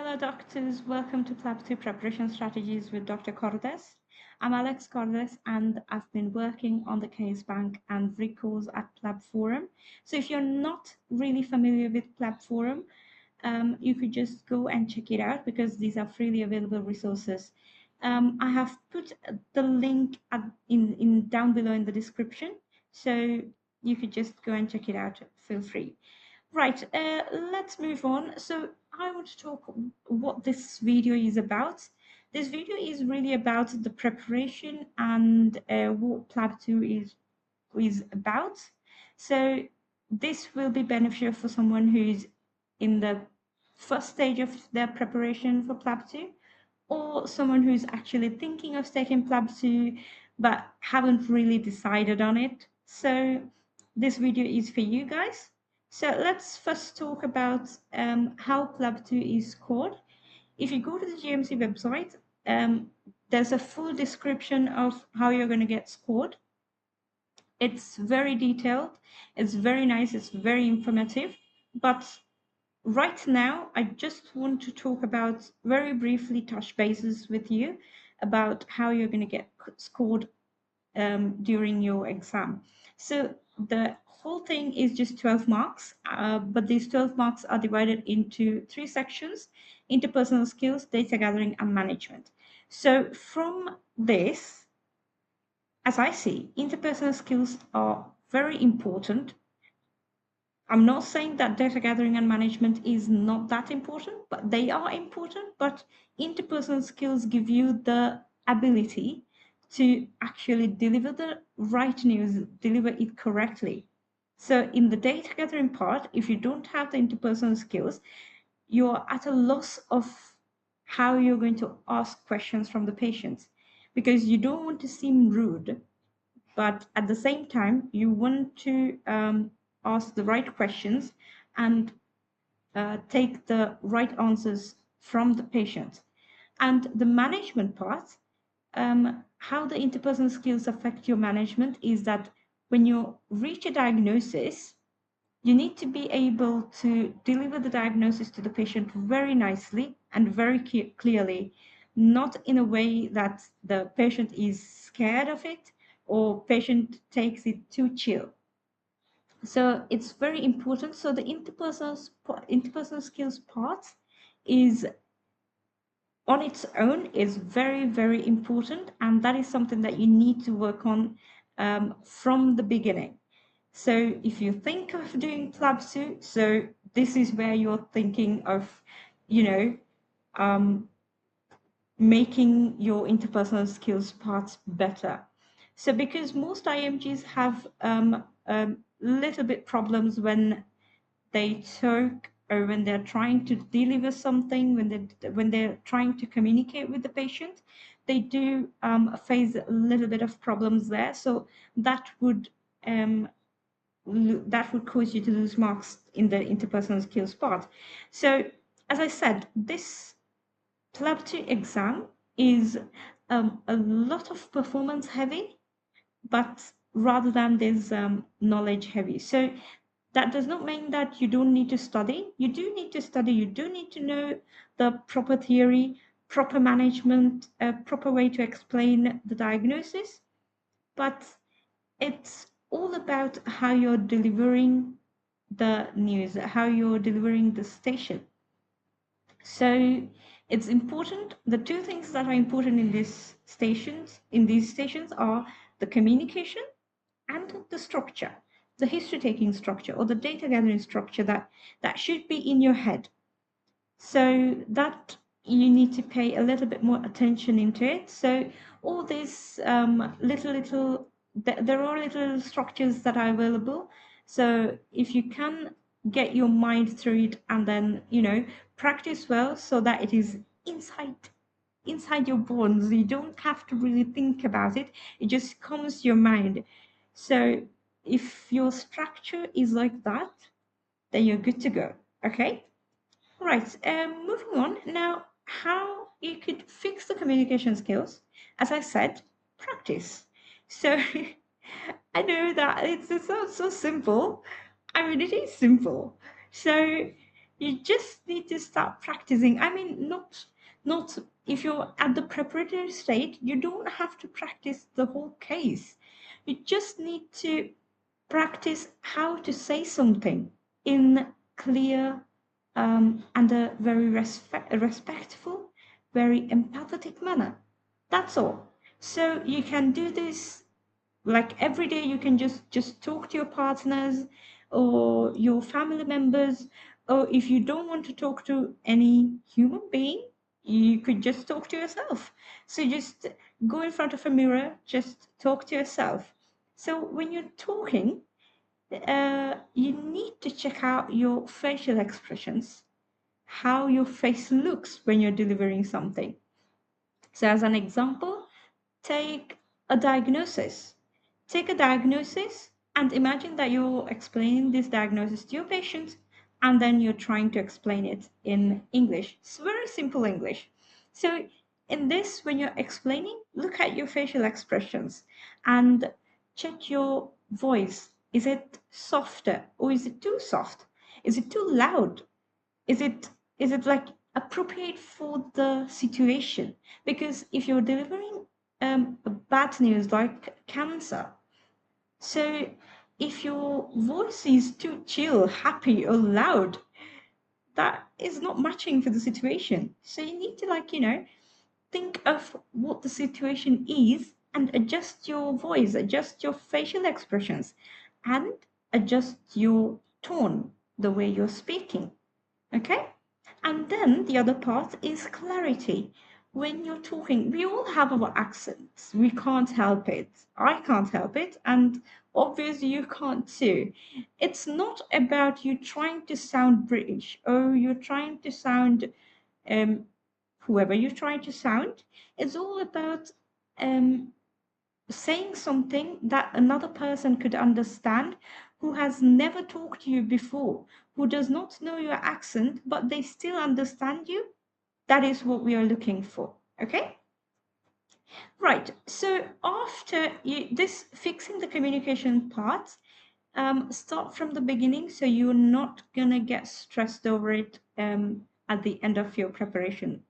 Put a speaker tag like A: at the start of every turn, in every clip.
A: Hello, doctors. Welcome to PLAB 2 Preparation Strategies with Dr. Cordes. I'm Alex Cordes, and I've been working on the case bank and recalls at PLAB Forum. So if you're not really familiar with PLAB Forum, you could just go and check it out because these are freely available resources. I have put the link in down below in the description, so you could just go and check it out. Feel free. Right, let's move on. So I want to talk what this video is about. This video is really about the preparation and what PLAB 2 is about. So this will be beneficial for someone who's in the first stage of their preparation for PLAB 2, or someone who's actually thinking of taking PLAB 2 but haven't really decided on it. So this video is for you guys. So let's first talk about how PLAB 2 is scored. If you go to the GMC website, there's a full description of how you're going to get scored. It's very detailed, it's very nice, it's very informative. But right now, I just want to talk about, very briefly touch bases with you about how you're going to get scored during your exam. So the whole thing is just 12 marks, but these 12 marks are divided into 3 sections: interpersonal skills, data gathering, and management. So from this, as I see, interpersonal skills are very important. I'm not saying that data gathering and management is not that important, but they are important. But interpersonal skills give you the ability to actually deliver the right news, deliver it correctly. So in the data gathering part, if you don't have the interpersonal skills, you're at a loss of how you're going to ask questions from the patients, because you don't want to seem rude, but at the same time, you want to ask the right questions and take the right answers from the patient. And the management part, how the interpersonal skills affect your management is that when you reach a diagnosis, you need to be able to deliver the diagnosis to the patient very nicely and very clearly, not in a way that the patient is scared of it or patient takes it too chill. So it's very important. So the interpersonal skills part is on its own is very, very important, and that is something that you need to work on from the beginning. So if you think of doing PLAB 2, so this is where you're thinking of, making your interpersonal skills parts better. So because most IMGs have little bit problems when they talk or when they're trying to deliver something, when they're trying to communicate with the patient, they do face a little bit of problems there. So that would cause you to lose marks in the interpersonal skills part. So as I said, this PLAB 2 exam is a lot of performance heavy, but rather than this knowledge heavy. So that does not mean that you don't need to study. You do need to study. You do need to know the proper theory, proper management, a proper way to explain the diagnosis. But it's all about how you're delivering the news, how you're delivering the station. So it's important. The two things that are important in these stations are the communication and the structure, the history taking structure or the data gathering structure that should be in your head. So that you need to pay a little bit more attention into it. So all these there are little structures that are available. So if you can get your mind through it and then practice well so that it is inside your bones, you don't have to really think about it, it just comes to your mind. So if your structure is like that, then you're good to go. Okay. Right, moving on. Now, how you could fix the communication skills? As I said, practice. So I know that it sounds so simple. I mean, it is simple. So You just need to start practicing. I mean, not if you're at the preparatory state, you don't have to practice the whole case. You just need to practice how to say something in clear and a very respectful, very empathetic manner. That's all. So you can do this like every day. You can just talk to your partners or your family members, or if you don't want to talk to any human being, you could just talk to yourself. So just go in front of a mirror, just talk to yourself. So when you're talking, you need to check out your facial expressions, how your face looks when you're delivering something. So as an example, take a diagnosis. Take a diagnosis and imagine that you're explaining this diagnosis to your patient, and then you're trying to explain it in English. It's very simple English. So in this, when you're explaining, look at your facial expressions and check your voice. Is it softer or is it too soft? Is it too loud? is it is it like appropriate for the situation? Because if you're delivering bad news like cancer, so if your voice is too chill, happy, or loud, that is not matching for the situation. So you need to, like, think of what the situation is and adjust your voice, adjust your facial expressions, and adjust your tone, the way you're speaking. Okay? And then the other part is clarity. When you're talking, we all have our accents. We can't help it. I can't help it. And obviously, you can't too. It's not about you trying to sound British or you're trying to sound um, whoever you're trying to sound. It's all about um, saying something that another person could understand, who has never talked to you before, who does not know your accent, but they still understand you. That is what we are looking for. Okay? Right. So after this fixing the communication part, start from the beginning so you're not going to get stressed over it at the end of your preparation.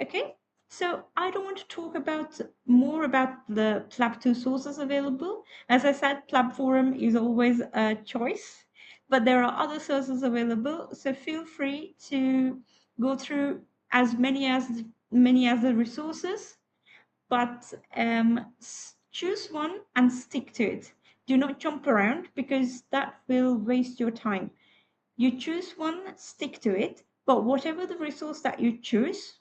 A: Okay, so I don't want to talk about more about the PLAB 2 sources available. As I said, PLAB forum is always a choice, but there are other sources available. So feel free to go through as many as the resources, but choose one and stick to it. Do not jump around because that will waste your time. You choose one, stick to it, but whatever the resource that you choose,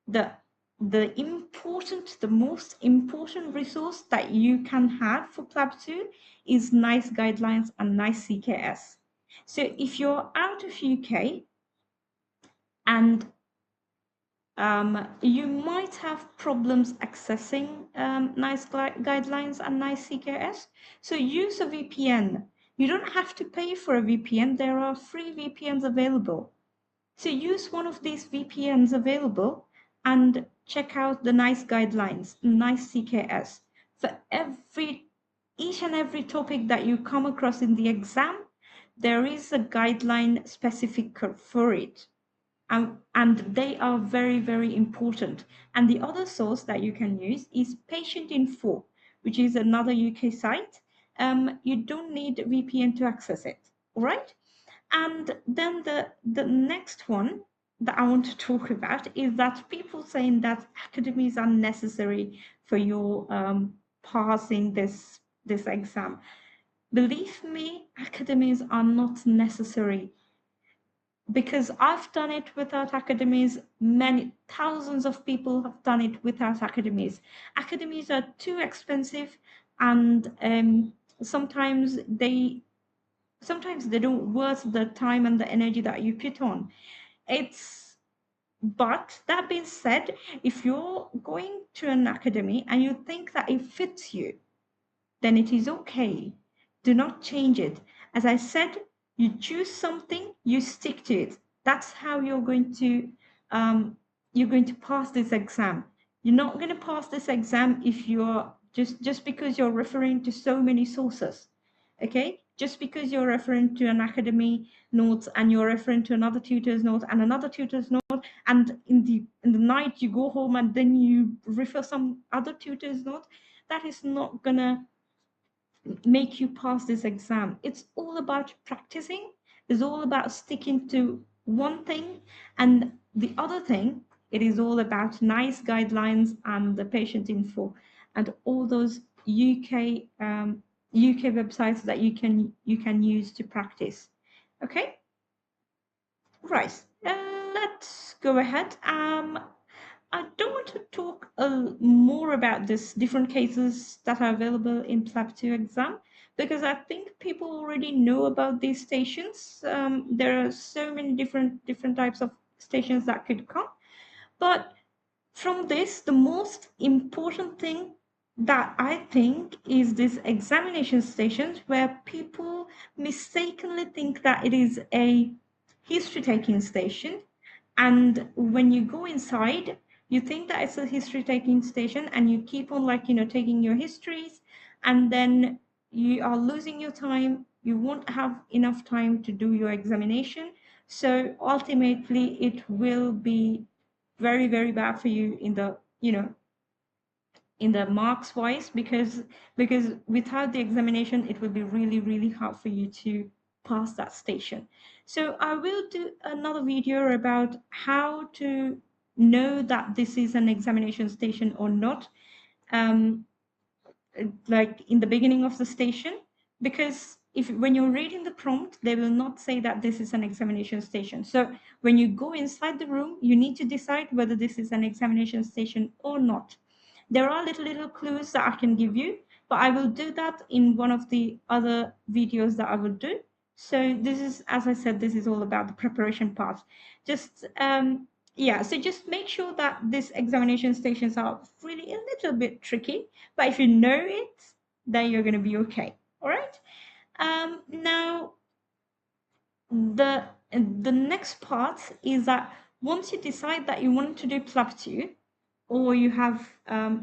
A: the the most important resource that you can have for PLAB 2 is nice guidelines and nice CKS. So if you're out of UK and you might have problems accessing nice guidelines and nice CKS, so use a VPN. You don't have to pay for a VPN. There are free VPNs available. So use one of these VPNs available and check out the nice guidelines, nice CKS. For each and every topic that you come across in the exam, there is a guideline specific for it. And they are very, very important. And the other source that you can use is Patient Info, which is another UK site. You don't need VPN to access it, all right? And then the next one that I want to talk about is that people saying that academies are necessary for your passing this exam. Believe me, academies are not necessary, because I've done it without academies. Many thousands of people have done it without academies. Academies are too expensive, and sometimes they don't worth the time and the energy that you put on. But that being said, if you're going to an academy and you think that it fits you, then it is okay. Do not change it. As I said, you choose something, you stick to it. That's how you're going to pass this exam. You're not going to pass this exam if you're just because you're referring to so many sources. Okay, just because you're referring to an academy notes and you're referring to another tutor's note and another tutor's note, and in the night you go home and then you refer some other tutor's note, that is not gonna make you pass this exam. It's all about practicing. It's all about sticking to one thing, and the other thing, it is all about nice guidelines and the patient info and all those UK websites that you can use to practice. Okay, right. Let's go ahead. I don't want to talk more about this different cases that are available in PLAB 2 exam because I think people already know about these stations. There are so many different types of stations that could come. But from this, the most important thing that I think is this examination stations where people mistakenly think that it is a history taking station, and when you go inside you think that it's a history taking station and you keep on taking your histories, and then you are losing your time, you won't have enough time to do your examination, so ultimately it will be very very bad for you in the in the marks wise, because without the examination it will be really really hard for you to pass that station. So I will do another video about how to know that this is an examination station or not, um, like in the beginning of the station, because if when you're reading the prompt they will not say that this is an examination station. So when you go inside the room you need to decide whether this is an examination station or not. There are little clues that I can give you, but I will do that in one of the other videos that I will do. So this is, as I said, this is all about the preparation part. Just yeah, so just make sure that these examination stations are really a little bit tricky, but if you know it, then you're going to be okay. All right. Now the next part is that once you decide that you want to do PLAB 2 or you have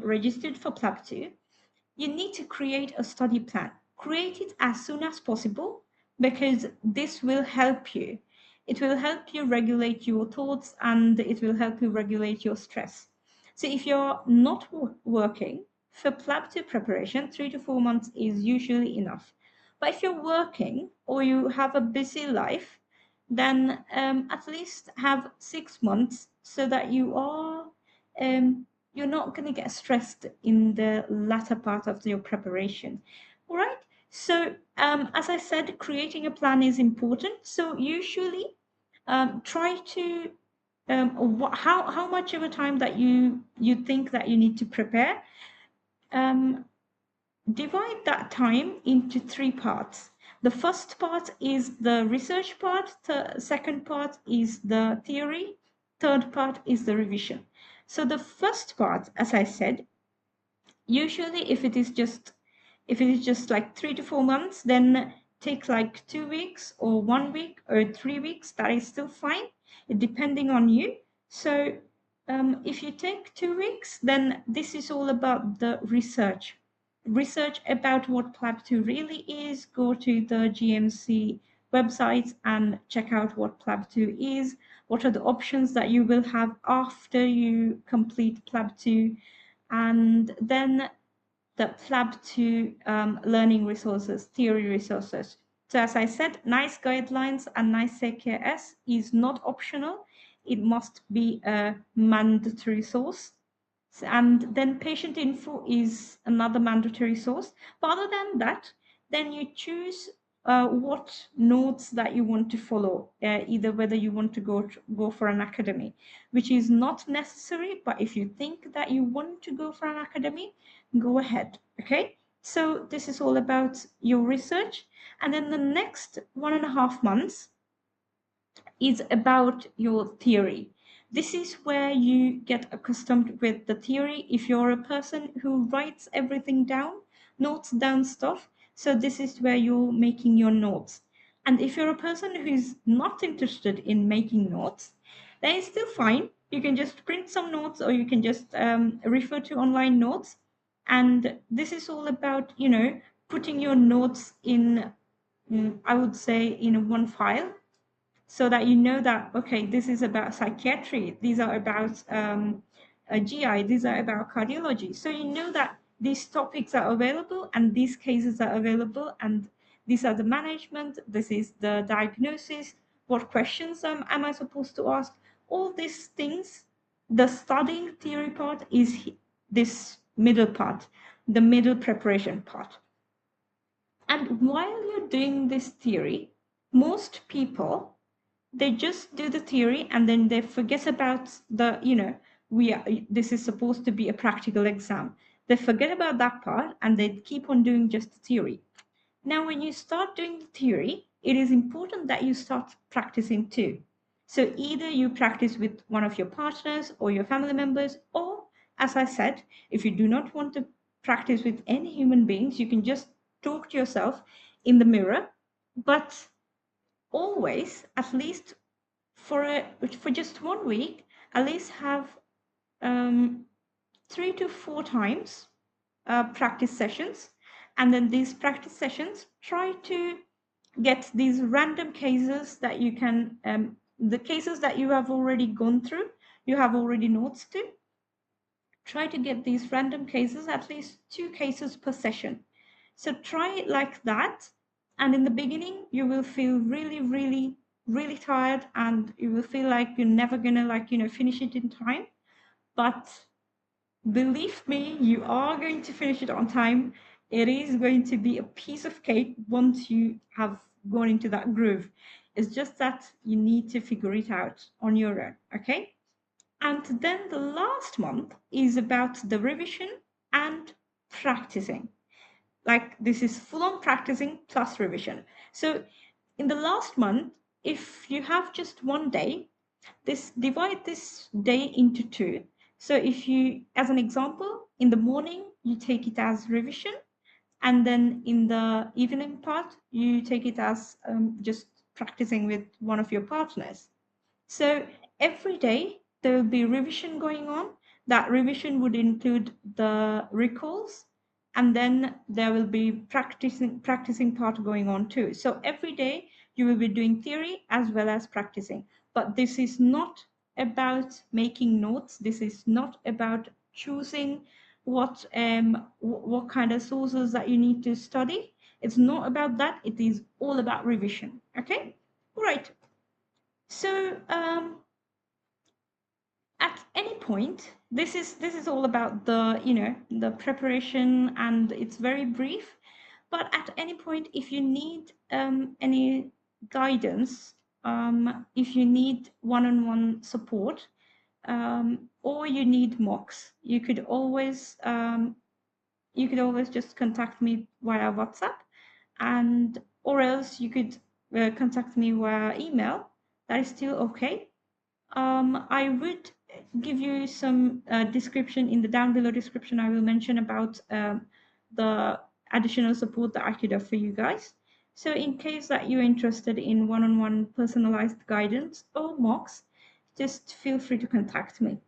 A: registered for PLAB 2, you need to create a study plan. Create it as soon as possible because this will help you. It will help you regulate your thoughts and it will help you regulate your stress. So if you're not working, for PLAB 2 preparation, 3 to 4 months is usually enough. But if you're working or you have a busy life, then at least have 6 months so that you're not going to get stressed in the latter part of your preparation. All right. So as I said, creating a plan is important. So usually try to how much of a time that you think that you need to prepare. Um, Divide that time into 3 parts. The first part is the research part, the second part is the theory, third part is the revision. So the first part, as I said, usually if it is just like 3 to 4 months, then take like 2 weeks or 1 week or 3 weeks. That is still fine, depending on you. So if you take 2 weeks, then this is all about the research about what PLAB 2 really is. Go to the GMC websites and check out what PLAB 2 is, what are the options that you will have after you complete PLAB 2, and then the PLAB 2 learning resources, theory resources. So as I said, NICE guidelines and NICE CKS is not optional. It must be a mandatory source. And then patient info is another mandatory source. But other than that, then you choose what notes that you want to follow, either whether you want to go for an academy, which is not necessary, but if you think that you want to go for an academy, go ahead. Okay, so this is all about your research, and then the next 1.5 months is about your theory. This is where you get accustomed with the theory. If you're a person who writes everything down, notes down stuff, so this is where you're making your notes. And if you're a person who's not interested in making notes, then it's still fine. You can just print some notes or you can just refer to online notes. And this is all about, putting your notes in, I would say, in one file, so that you know that, okay, this is about psychiatry, these are about GI, these are about cardiology. So you know that these topics are available and these cases are available, and these are the management, this is the diagnosis, what questions am I supposed to ask, all these things. The studying theory part is this middle part, the middle preparation part. And while you're doing this theory, most people, they just do the theory and then they forget about the, this is supposed to be a practical exam. They forget about that part and they keep on doing just the theory. Now, when you start doing the theory, it is important that you start practicing too. So either you practice with one of your partners or your family members, or, as I said, if you do not want to practice with any human beings, you can just talk to yourself in the mirror. But always, at least for just 1 week, at least have 3 to 4 times practice sessions. And then these practice sessions, try to get these random cases that you can, the cases that you have already gone through, you have already notes to. Try to get these random cases, at least 2 cases per session. So try it like that. And in the beginning, you will feel really, really, really tired, and you will feel like you're never gonna finish it in time. But believe me, you are going to finish it on time. It is going to be a piece of cake once you have gone into that groove. It's just that you need to figure it out on your own, okay? And then the last month is about the revision and practicing. Like, this is full on practicing plus revision. So in the last month, if you have just one day, divide this day into two. So if you, as an example, in the morning, you take it as revision, and then in the evening part, you take it as just practicing with one of your partners. So every day there will be revision going on. That revision would include the recalls, and then there will be practicing part going on too. So every day you will be doing theory as well as practicing. But this is not about making notes. This is not about choosing what kind of sources that you need to study. It's not about that. It is all about revision. Okay, all right. So at any point, this is all about the the preparation, and it's very brief. But at any point, if you need any guidance, if you need one-on-one support, or you need mocks, you could always just contact me via WhatsApp, and or else you could contact me via email. That is still okay. I would give you some description in the down below description. I will mention about the additional support that I could offer you guys. So in case that you're interested in one-on-one personalized guidance or mocks, just feel free to contact me.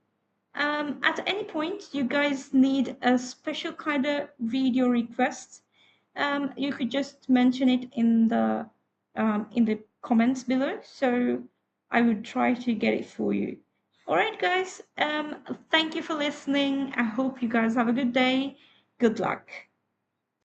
A: At any point you guys need a special kind of video request, you could just mention it in the comments below, so I would try to get it for you. All right, guys, thank you for listening. I hope you guys have a good day. Good luck.